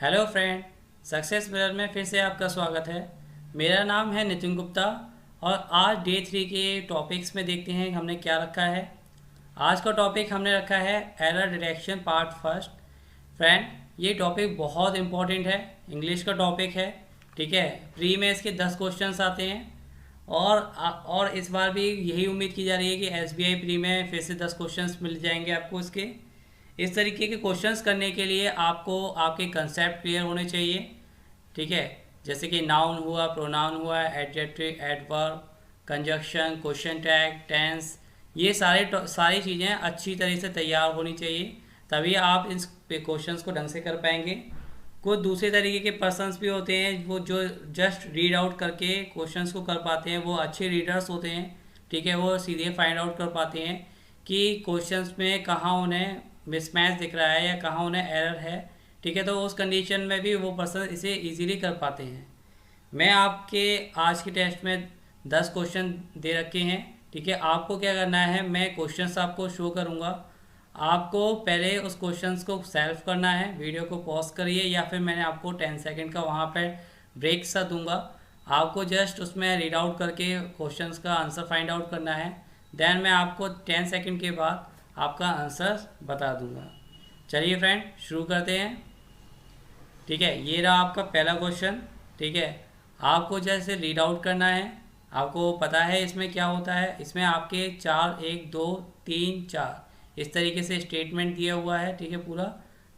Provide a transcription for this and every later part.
Hello friend, success mirror में फिर से आपका स्वागत है। मेरा नाम है नितिन गुप्ता और आज डे 3 के टॉपिक्स में देखते हैं हमने क्या रखा है। आज का टॉपिक हमने रखा है error detection part first. Friend, ये टॉपिक बहुत इंपॉर्टेंट है, इंग्लिश का टॉपिक है। ठीक है, प्री में इसके 10 क्वेश्चंस आते हैं और इस बार भी यही उम्मीद की जा रही है कि एसबीआई प्री में फिर से 10 क्वेश्चंस मिल जाएंगे आपको इसके। इस तरीके के क्वेश्चंस करने के लिए आपको आपके कंसेप्ट क्लियर होने चाहिए। ठीक है, जैसे कि नाउन हुआ, प्रोनाउन हुआ, adjective, adverb, conjunction, question tag, tense, ये सारी चीज़ें अच्छी तरह से तैयार होनी चाहिए, तभी आप इन क्वेश्चंस को ढंग से कर पाएंगे। कुछ दूसरे तरीके के पर्सन्स भी होते हैं वो जो जस्ट रीड आउट करके क्वेश्चंस को कर पाते हैं, वो अच्छे रीडर्स होते हैं। ठीक है, वो सीधे फाइंड आउट कर पाते हैं कि क्वेश्चंस में कहाँ उन्हें मिसमैच दिख रहा है या कहाँ उन्हें एरर है। ठीक है, तो उस कंडीशन में भी वो पर्सन इसे इजीली कर पाते हैं। मैं आपके आज के टेस्ट में 10 क्वेश्चन दे रखे हैं। ठीक है, आपको क्या करना है, मैं क्वेश्चंस आपको शो करूँगा, आपको पहले उस क्वेश्चंस को सेल्फ करना है। वीडियो को पॉज करिए या फिर मैंने आपको 10 सेकंड का वहाँ पर ब्रेक सा दूंगा, आपको जस्ट उसमें रीड आउट करके क्वेश्चंस का आंसर फाइंड आउट करना है। देन मैं आपको 10 सेकंड के बाद आपका आंसर बता दूंगा। चलिए फ्रेंड, शुरू करते हैं। ठीक है, ये रहा आपका पहला क्वेश्चन। ठीक है, आपको जैसे रीड आउट करना है, आपको पता है इसमें क्या होता है। इसमें आपके 4, 1, 2, 3, 4 इस तरीके से स्टेटमेंट दिया हुआ है। ठीक है, पूरा।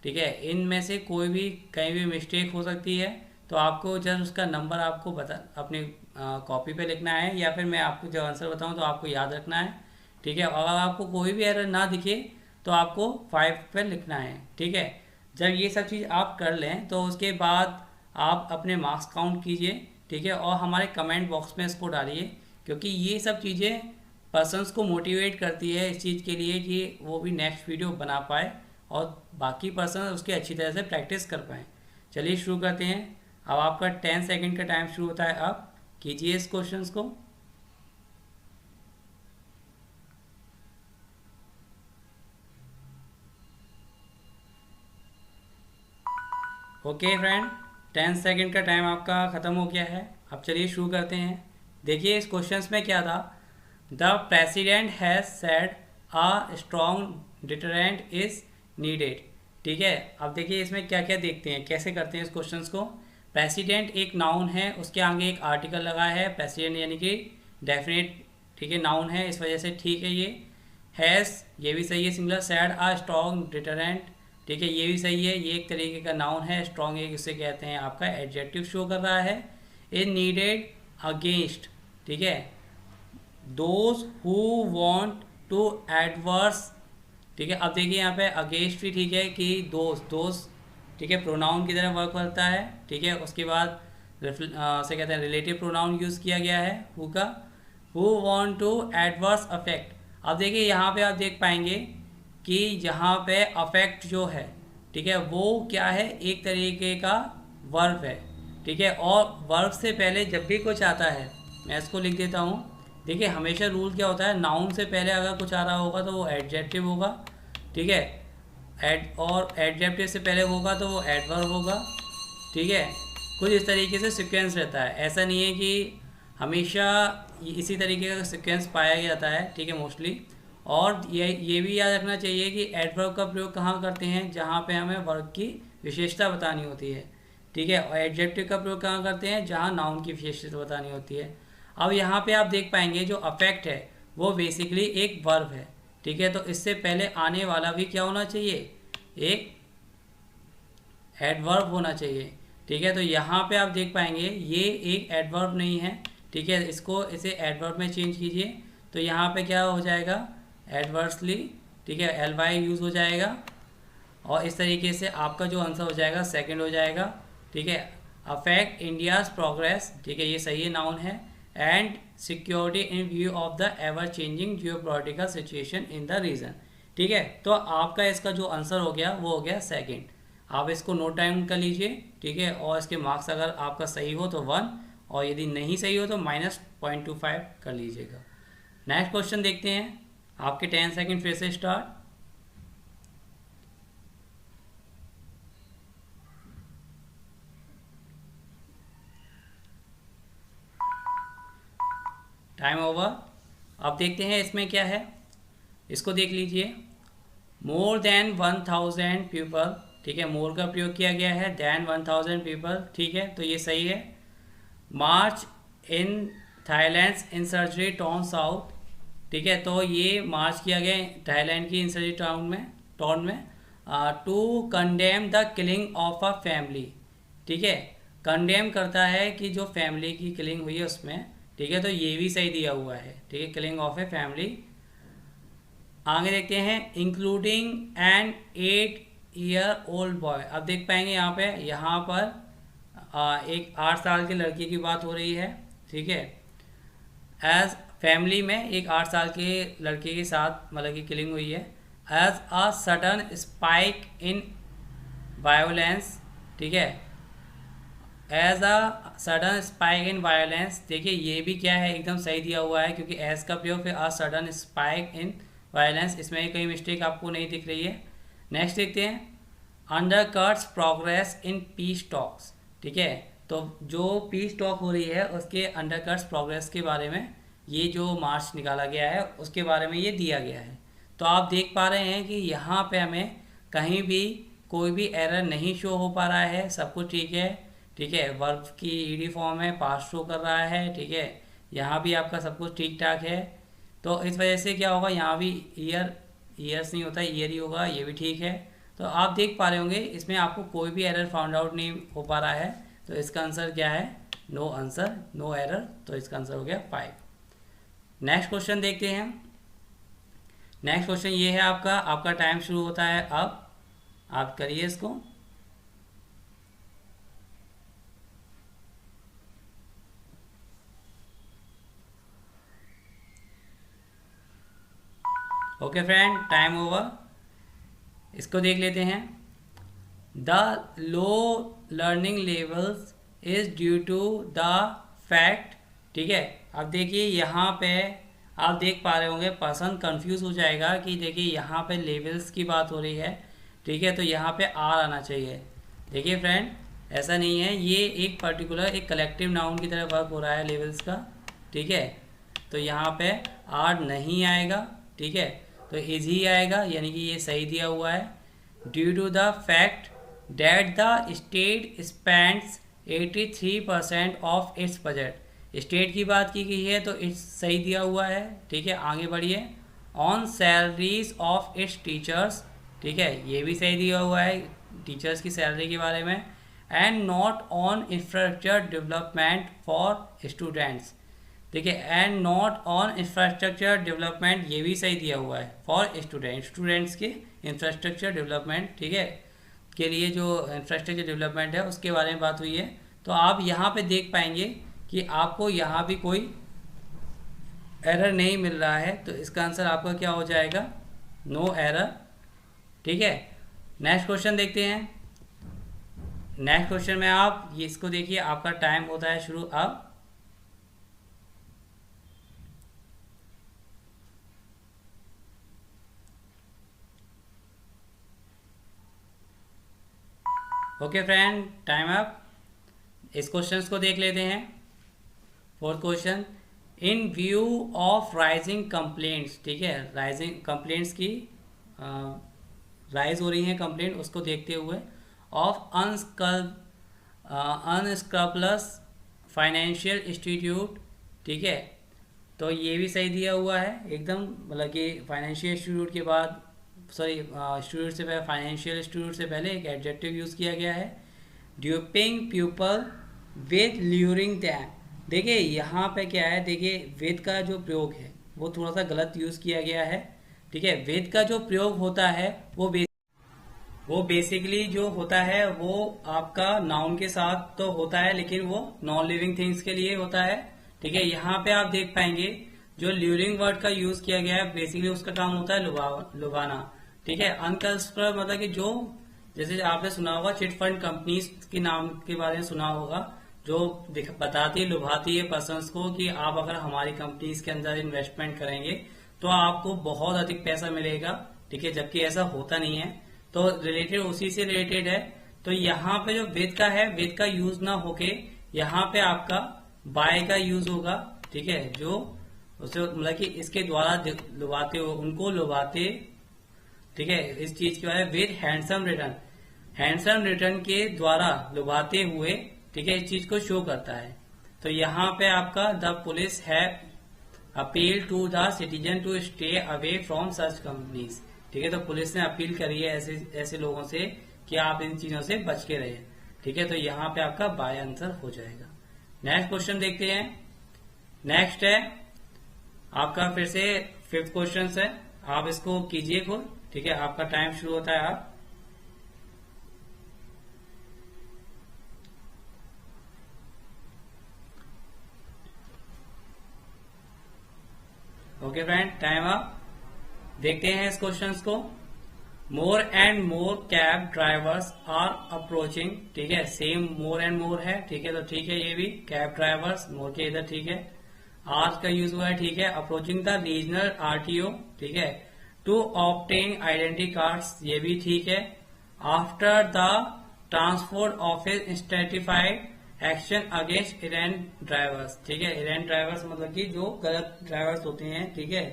ठीक है, इनमें से कोई भी कहीं भी मिस्टेक हो सकती है, तो आपको जस्ट उसका नंबर आपको बता अपनी कॉपी पे लिखना है, या फिर मैं आपको जब आंसर बताऊं तो आपको याद रखना है। ठीक है, और अगर आपको कोई भी एरर ना दिखे तो आपको 5 पे लिखना है। ठीक है, जब ये सब चीज़ आप कर लें तो उसके बाद आप अपने मार्क्स काउंट कीजिए। ठीक है, और हमारे कमेंट बॉक्स में इसको डालिए, क्योंकि ये सब चीज़ें पर्सन्स को मोटिवेट करती है इस चीज़ के लिए कि वो भी नेक्स्ट वीडियो बना पाए और बाकी पर्सन उसकी अच्छी तरह से प्रैक्टिस कर पाएँ। चलिए शुरू करते हैं। अब आपका 10 सेकंड का टाइम शुरू होता है। अब कीजिए इस क्वेश्चंस को। ओके फ्रेंड, 10 सेकंड का टाइम आपका ख़त्म हो गया है। अब चलिए शुरू करते हैं। देखिए इस क्वेश्चंस में क्या था। The president has said a strong deterrent is needed. ठीक है, अब देखिए इसमें क्या क्या देखते हैं, कैसे करते हैं इस क्वेश्चंस को। प्रेसिडेंट एक नाउन है, उसके आगे एक आर्टिकल लगा है, प्रेसिडेंट यानी कि डेफिनेट। ठीक है, नाउन है, इस वजह से ठीक है ये। हैज़, ये भी सही है singular. Sad a strong deterrent, ठीक है, ये भी सही है, ये एक तरीके का नाउन है। स्ट्रॉन्ग एक इसे कहते हैं आपका एडजेक्टिव शो कर रहा है। इज नीडेड अगेंस्ट, ठीक है, those who want to adverse. ठीक है, अब देखिए यहाँ पे अगेंस्ट भी ठीक है कि दोस्त, ठीक है, प्रोनाउन की तरह वर्क करता है। ठीक है, उसके बाद से कहते हैं रिलेटिव प्रोनाउन यूज़ किया गया है हु का। Who want to adverse affect. अब देखिए यहाँ पे आप देख पाएंगे कि यहाँ पे अफेक्ट जो है, ठीक है, वो क्या है, एक तरीके का वर्ब है। ठीक है, और वर्ब से पहले जब भी कुछ आता है, मैं इसको लिख देता हूँ। देखिए हमेशा रूल क्या होता है, नाउन से पहले अगर कुछ आ रहा होगा तो वो एडजेक्टिव होगा। ठीक है, और एडजेक्टिव से पहले होगा तो वो एडवर्ब होगा। ठीक है, कुछ इस तरीके से सीक्वेंस रहता है, ऐसा नहीं है कि हमेशा इसी तरीके का सीक्वेंस पाया जाता है। ठीक है, मोस्टली। और ये भी याद रखना चाहिए कि एडवर्ब का प्रयोग कहाँ करते हैं, जहाँ पे हमें वर्ब की विशेषता बतानी होती है। ठीक है, और एडजेक्टिव का प्रयोग कहाँ करते हैं, जहाँ नाउन की विशेषता बतानी होती है। अब यहाँ पे आप देख पाएंगे जो अफेक्ट है वो बेसिकली एक वर्ब है। ठीक है, तो इससे पहले आने वाला भी क्या होना चाहिए, एक एडवर्ब होना चाहिए। ठीक है, तो यहाँ पे आप देख पाएंगे ये एक एडवर्ब नहीं है। ठीक है, इसे एडवर्ब में चेंज कीजिए तो यहाँ पे क्या हो जाएगा, एडवर्सली। ठीक है, एल वाई यूज़ हो जाएगा और इस तरीके से आपका जो आंसर हो जाएगा सेकंड हो जाएगा। ठीक है, अफेक्ट इंडियाज़ प्रोग्रेस, ठीक है, ये सही है, नाउन है। And security in view of the ever changing geopolitical situation in the region. ठीक है, तो आपका इसका जो आंसर हो गया वो हो गया सेकंड। आप इसको नोट डाउन कर लीजिए। ठीक है, और इसके मार्क्स अगर आपका सही हो तो 1, और यदि नहीं सही हो तो -0.25 कर लीजिएगा। नेक्स्ट क्वेश्चन देखते हैं। आपके 10 सेकंड फिर से स्टार्ट। Time over. अब देखते हैं इसमें क्या है, इसको देख लीजिए। मोर देन 1000 पीपल, ठीक है, मोर का प्रयोग किया गया है, देन 1000 पीपल, ठीक है, तो ये सही है। March in Thailand insurgery town south, ठीक है, तो ये मार्च किया गया थाईलैंड की इंसर्जरी टाउन में to condemn the killing of a family, ठीक है, कंडेम करता है कि जो फैमिली की किलिंग हुई है उसमें, ठीक है, तो ये भी सही दिया हुआ है, ठीक है, किलिंग ऑफ ए फैमिली। आगे देखते हैं, इंक्लूडिंग एन 8-year-old बॉय। अब देख पाएंगे यहाँ पर एक 8 साल की लड़की की बात हो रही है, ठीक है, एज फैमिली में एक 8 साल के लड़के के साथ मतलब की किलिंग हुई है। As a sudden spike in violence, ठीक है, as a sudden spike in violence, देखिए ये भी क्या है, एकदम सही दिया हुआ है, क्योंकि एज का प्रयोग फिर अ सडन स्पाइक इन वायलेंस, इसमें कहीं मिस्टेक आपको नहीं दिख रही है। नेक्स्ट देखते हैं, अंडरकट्स प्रोग्रेस इन पीस टॉक्स, ठीक है, तो जो पीस टॉक हो रही है उसके अंडरकट्स प्रोग्रेस के बारे में ये जो मार्च निकाला गया है उसके बारे में ये दिया गया है। तो आप देख पा रहे हैं कि यहाँ पे हमें कहीं भी कोई भी एरर नहीं शो हो पा रहा है, सब कुछ ठीक है, ठीक है, वर्ब की ईडी फॉर्म है, पास्ट शो कर रहा है, ठीक है, यहाँ भी आपका सब कुछ ठीक ठाक है। तो इस वजह से क्या होगा, यहाँ भी ईयर्स नहीं होता, ईयर ही होगा, ये भी ठीक है। तो आप देख पा रहे होंगे इसमें आपको कोई भी एरर फाउंड आउट नहीं हो पा रहा है, तो इसका आंसर क्या है, नो आंसर, नो एरर, तो इसका आंसर हो गया 5। नेक्स्ट क्वेश्चन देखते हैं। नेक्स्ट क्वेश्चन ये है आपका टाइम शुरू होता है अब, आप करिए इसको। Okay friend, time over. इसको देख लेते हैं। The low learning levels is due to the fact, ठीक है, अब देखिए यहाँ पे आप देख पा रहे होंगे पर्सन कंफ्यूज हो जाएगा कि देखिए यहाँ पे लेवल्स की बात हो रही है, ठीक है, तो यहाँ पे आर आना चाहिए। देखिए फ्रेंड, ऐसा नहीं है, ये एक पर्टिकुलर एक कलेक्टिव नाउन की तरह वर्क हो रहा है लेवल्स का, ठीक है, तो यहाँ पे आर नहीं आएगा, ठीक है, तो इज ही आएगा, यानी कि ये सही दिया हुआ है। Due to the fact that the state spends 83% of its budget, state की बात की गई है तो इट्स सही दिया हुआ है, ठीक है, आगे बढ़िए। On salaries of its teachers, ठीक है, ये भी सही दिया हुआ है टीचर्स की सैलरी के बारे में। And not on infrastructure development for students, ठीक है, and not on infrastructure development, ये भी सही दिया हुआ है फॉर स्टूडेंट्स के इंफ्रास्ट्रक्चर डेवलपमेंट, ठीक है, के लिए जो इंफ्रास्ट्रक्चर डेवलपमेंट है उसके बारे में बात हुई है। तो आप यहाँ पे देख पाएंगे कि आपको यहाँ भी कोई एरर नहीं मिल रहा है, तो इसका आंसर आपका क्या हो जाएगा, नो एरर, ठीक है। नेक्स्ट क्वेश्चन देखते हैं। नेक्स्ट क्वेश्चन में आप ये इसको देखिए, आपका टाइम होता है शुरू अब। Okay friend, time up. इस क्वेश्चन को देख लेते हैं। Fourth question, in view of rising complaints, ठीक है, राइजिंग कंप्लेंट्स की राइज हो रही हैं कंप्लेंट, उसको देखते हुए ऑफ अनस्क्रपलस फाइनेंशियल इंस्टीट्यूट, ठीक है, तो ये भी सही दिया हुआ है एकदम, मतलब कि फाइनेंशियल इंस्टीट्यूट के बाद स्टूडेंट से पहले, फाइनेंशियल इंस्टीट्यूट से पहले एक एडजेक्टिव यूज़ किया गया है। ड्यूपिंग पीपल विद ल्यूरिंग दैम, देखिए यहाँ पे क्या है, देखिए विद का जो प्रयोग है वो थोड़ा सा गलत यूज़ किया गया है, ठीक है। विद का जो प्रयोग होता है वो बेसिकली जो होता है वो आपका नाउन के साथ तो होता है, लेकिन वो नॉन लिविंग थिंग्स के लिए होता है, ठीक है। यहाँ पे आप देख पाएंगे जो ल्यूरिंग वर्ड का यूज किया गया है, बेसिकली उसका काम होता है लुभाना, ठीक है। अनकल्चरल मतलब कि जो, जैसे आपने सुना होगा चिट फंड कंपनीज के नाम के बारे में सुना होगा, जो बताती है, लुभाती है पर्सन्स को कि आप अगर हमारी कंपनीज के अंदर इन्वेस्टमेंट करेंगे तो आपको बहुत अधिक पैसा मिलेगा, ठीक है, जबकि ऐसा होता नहीं है। तो रिलेटेड उसी से रिलेटेड है। तो यहाँ पे जो विद का है, विद का यूज ना होके यहाँ पे आपका बाय का यूज होगा, ठीक है, जो उससे मतलब कि इसके द्वारा लुभाते हो, उनको लुभाते, ठीक है, इस चीज के बारे में with handsome return, handsome return के द्वारा लुभाते हुए, ठीक है, इस चीज को शो करता है। तो यहाँ पे आपका the police have appeal to the citizen to stay away from such companies, ठीक है, तो पुलिस ने अपील करी है ऐसे ऐसे लोगों से कि आप इन चीजों से बच के रहे, ठीक है, तो यहाँ पे आपका बाय आंसर हो जाएगा। नेक्स्ट क्वेश्चन देखते हैं। नेक्स्ट है आपका फिर से 5th क्वेश्चन है, आप इसको कीजिए खुद, ठीक है, आपका टाइम शुरू होता है। आप ओके फ्रेंड, टाइम अप। देखते हैं इस क्वेश्चंस को। More and more cab drivers are approaching, ठीक है, सेम मोर एंड मोर है, ठीक है, तो ठीक है, ये भी कैब ड्राइवर्स मोर के इधर, ठीक है, आज का यूज हुआ है, ठीक है, अप्रोचिंग द रीजनल आरटीओ, ठीक है, टू ऑब्टेन आइडेंटिटी कार्ड्स, ये भी ठीक है, after the transport office stratified action against errant drivers, ठीक है, इरेंट ड्राइवर्स मतलब कि जो गलत ड्राइवर्स होते हैं, ठीक है,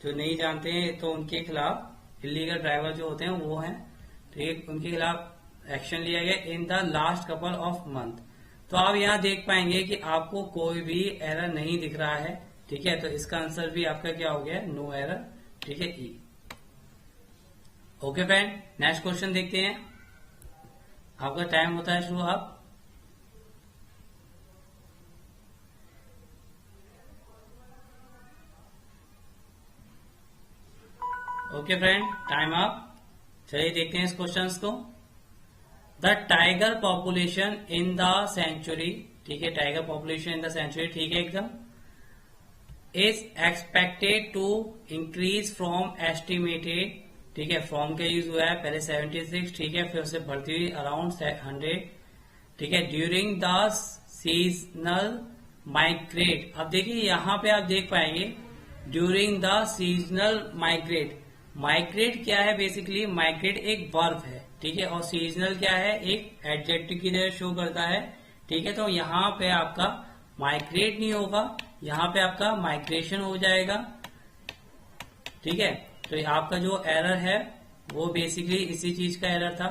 जो नहीं जानते हैं, तो उनके खिलाफ इलीगल ड्राइवर जो होते हैं वो हैं, ठीक है, उनके खिलाफ एक्शन लिया गया in the last couple of month. तो आप यहाँ देख पाएंगे कि आपको कोई भी एरर नहीं दिख रहा है, ठीक है, तो इसका आंसर भी आपका क्या हो गया, नो एरर, ठीक है, ई। ओके फ्रेंड, नेक्स्ट क्वेश्चन देखते हैं। आपका टाइम होता है शुरू। आप ओके फ्रेंड, टाइम अप। चलिए देखते हैं इस क्वेश्चंस को। The tiger population in the century, ठीक है, tiger population in the century, ठीक है, एकदम, is expected to increase from estimated, ठीक है, फ्रॉम का यूज हुआ है पहले 76, ठीक है, फिर उसे बढ़ती हुई अराउंड 100, ठीक है, ड्यूरिंग द सीजनल माइग्रेट। अब देखिए यहाँ पे आप देख पाएंगे during the seasonal migrate, migrate क्या है, बेसिकली माइग्रेट एक वर्ब है, ठीक है, और सीजनल क्या है, एक एडजेक्टिव की तरह शो करता है, ठीक है, तो यहाँ पे आपका माइग्रेट नहीं होगा, यहाँ पे आपका माइग्रेशन हो जाएगा, ठीक है, तो आपका जो एरर है वो बेसिकली इसी चीज का एरर था,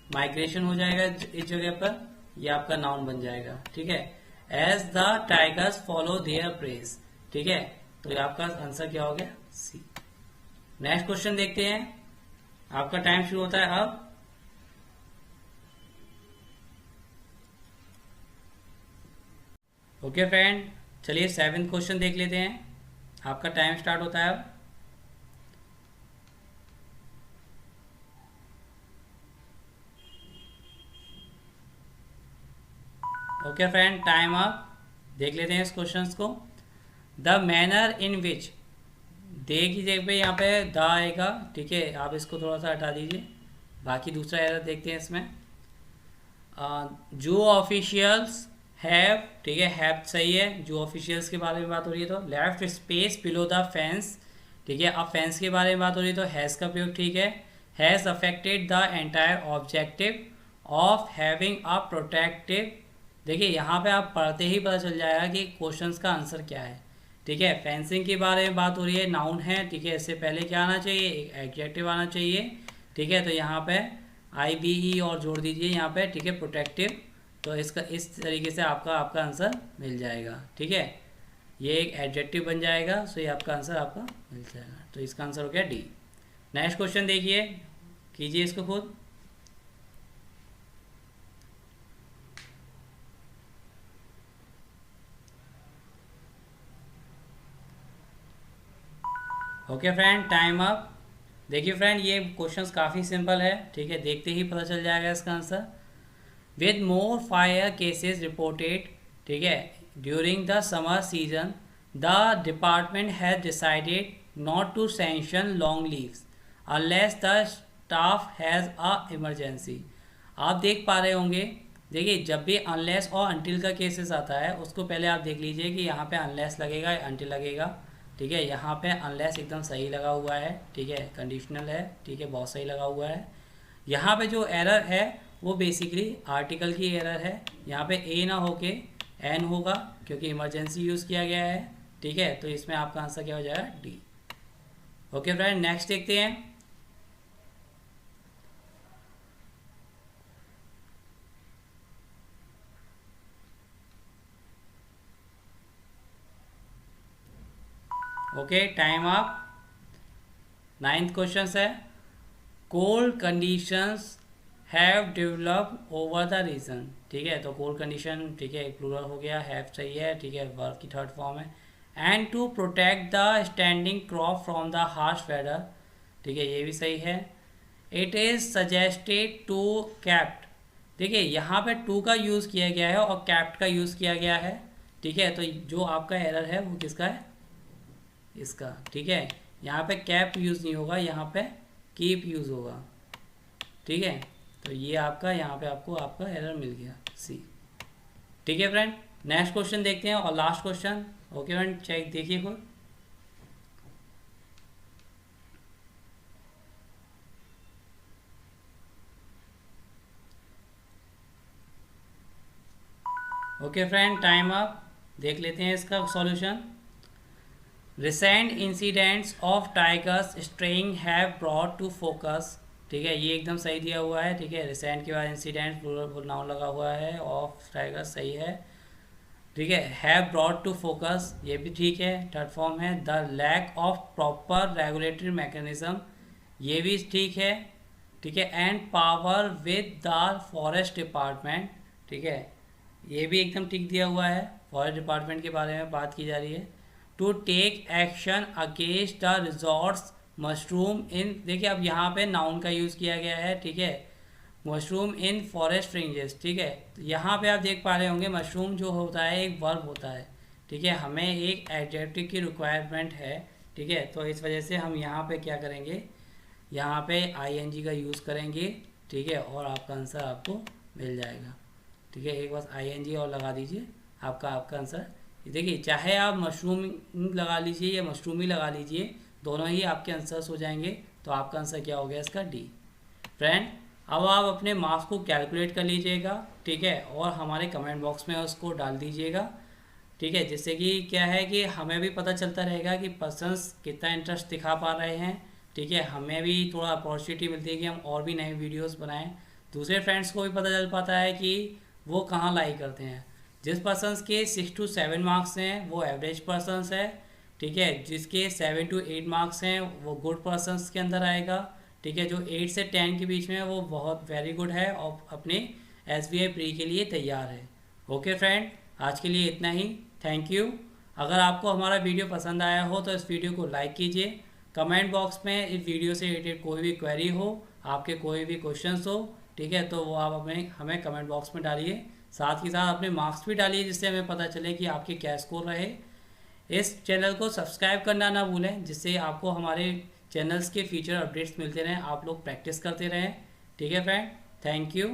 माइग्रेशन हो जाएगा इस जगह पर, ये आपका नाउन बन जाएगा, ठीक है, as the tigers follow their preys, ठीक है, तो आपका आंसर क्या हो गया, सी। नेक्स्ट क्वेश्चन देखते हैं। आपका टाइम शुरू होता है अब। ओके फ्रेंड, चलिए 7th क्वेश्चन देख लेते हैं। आपका टाइम स्टार्ट होता है अब। Okay friend, time up. देख लेते हैं इस क्वेश्चंस को। द मैनर इन विच, दे की जगह पे यहाँ पे द आएगा, ठीक है, आप इसको थोड़ा सा हटा दीजिए। बाकी दूसरा एरर देखते हैं इसमें। जो ऑफिशियल्स हैव, ठीक है, हैव सही है, जो ऑफिशियल्स के बारे में बात हो रही है तो left space below the fence, ठीक है, अब फेंस के बारे में बात हो रही है तो हैज़ का प्रयोग, ठीक है, has affected the entire objective of having a protective. देखिए यहाँ पे आप पढ़ते ही पता चल जाएगा कि क्वेश्चंस का आंसर क्या है, ठीक है, फेंसिंग के बारे में बात हो रही है, नाउन है, ठीक है, इससे पहले क्या आना चाहिए, एक एडजेक्टिव आना चाहिए, ठीक है, तो यहाँ पे IBE और जोड़ दीजिए यहाँ पे, ठीक है, प्रोटेक्टिव, तो इसका इस तरीके से आपका आंसर मिल जाएगा, ठीक है, ये एक एडजेक्टिव बन जाएगा, सो ये आपका आंसर आपका मिल जाएगा, तो इसका आंसर हो गया डी। नेक्स्ट क्वेश्चन देखिए, कीजिए इसको खुद। Okay friend, time up. देखिए फ्रेंड, ये क्वेश्चंस काफ़ी सिंपल है, ठीक है, देखते ही पता चल जाएगा इसका answer. With more fire cases reported, ठीक है, during the summer season the department has decided not to sanction long leaves unless the staff has a emergency. आप देख पा रहे होंगे, देखिए जब भी अनलेस और अनटिल का केसेस आता है उसको पहले आप देख लीजिए कि यहाँ पे अनलेस लगेगा या अनटिल लगेगा, ठीक है, यहाँ पे अनलेस एकदम सही लगा हुआ है, ठीक है, कंडीशनल है, ठीक है, बहुत सही लगा हुआ है। यहाँ पे जो एरर है वो बेसिकली आर्टिकल की एरर है, यहाँ पे ए ना होके एन होगा क्योंकि इमरजेंसी यूज़ किया गया है, ठीक है, तो इसमें आपका आंसर क्या हो जाएगा, डी। ओके फ्रेंड, नेक्स्ट देखते हैं। Okay, time up. Ninth question है, cold conditions have developed over the region. ठीक है, तो कोल्ड कंडीशन, ठीक है, एक प्लूरल हो गया, हैव सही है, ठीक है, वर्ब की थर्ड फॉर्म है। And to protect the standing crop from the harsh weather, ठीक है, ये भी सही है। It is suggested to kept, देखिए यहाँ पे टू का यूज़ किया गया है और कैप्ट का यूज़ किया गया है। ठीक है, तो जो आपका एरर है वो किसका है, इसका। ठीक है, यहाँ पे कैप यूज़ नहीं होगा, यहाँ पे कीप यूज़ होगा। ठीक है, तो ये आपका यहाँ पे आपको आपका एरर मिल गया, सी। ठीक है फ्रेंड, नेक्स्ट क्वेश्चन देखते हैं और last question. Okay friend, check देखिए खुद। Okay friend, time up. देख लेते हैं इसका solution. Recent incidents of tigers straying have brought to focus, ठीक है, ये एकदम सही दिया हुआ है। ठीक है, रिसेंट के बाद इंसिडेंट प्लूरल नाउन लगा हुआ है, ऑफ टाइगर्स सही है। ठीक है, हैव ब्रॉट टू फोकस, ये भी ठीक है, थर्ड फॉर्म है। The lack of proper regulatory mechanism, ये भी ठीक है। ठीक है, and power with the forest department, ठीक है, ये भी एकदम ठीक दिया हुआ है, फॉरेस्ट डिपार्टमेंट के बारे में बात की जा रही है। To take action against the resorts mushrooming, देखिए अब यहाँ पे नाउन का यूज़ किया गया है। ठीक है, मशरूम इन फॉरेस्ट रेंजेस। ठीक है, तो यहाँ पे आप देख पा रहे होंगे मशरूम जो होता है एक वर्ब होता है। ठीक है, हमें एक एडजेक्टिव की रिक्वायरमेंट है। ठीक है, तो इस वजह से हम यहाँ पे क्या करेंगे, यहाँ पे आईएनजी का यूज़ करेंगे। ठीक है, और आपका आंसर आपको मिल जाएगा। ठीक है, एक बस आईएनजी और लगा दीजिए, आपका आंसर। देखिए चाहे आप मशरूम लगा लीजिए या मशरूमी लगा लीजिए, दोनों ही आपके आंसर्स हो जाएंगे। तो आपका आंसर क्या हो गया इसका, डी। फ्रेंड, अब आप अपने मार्क्स को कैलकुलेट कर लीजिएगा। ठीक है, और हमारे कमेंट बॉक्स में उसको डाल दीजिएगा। ठीक है, जिससे कि क्या है कि हमें भी पता चलता रहेगा कि पर्सन्स कितना इंटरेस्ट दिखा पा रहे हैं। ठीक है, हमें भी थोड़ा अपॉर्चुनिटी मिलती है कि हम और भी नए वीडियोस बनाएं। दूसरे फ्रेंड्स को भी पता चल पाता है कि वो कहाँ लाइक करते हैं। जिस पर्सन्स के 6 to 7 मार्क्स हैं वो एवरेज पर्सन्स है। ठीक है, जिसके 7 to 8 मार्क्स हैं वो गुड पर्सन्स के अंदर आएगा। ठीक है, जो 8 से 10 के बीच में है वो बहुत वेरी गुड है और अपने SBI प्री के लिए तैयार है। ओके फ्रेंड, आज के लिए इतना ही, थैंक यू। अगर आपको हमारा वीडियो पसंद आया हो तो इस वीडियो को लाइक कीजिए। कमेंट बॉक्स में इस वीडियो से रिलेटेड कोई भी क्वेरी हो, आपके कोई भी क्वेश्चंस हो, ठीक है, तो वो आप हमें कमेंट बॉक्स में डालिए। साथ ही साथ अपने मार्क्स भी डालिए, जिससे हमें पता चले कि आपके क्या स्कोर रहे। इस चैनल को सब्सक्राइब करना ना भूलें, जिससे आपको हमारे चैनल्स के फीचर अपडेट्स मिलते रहें, आप लोग प्रैक्टिस करते रहें। ठीक है फ्रेंड, थैंक यू।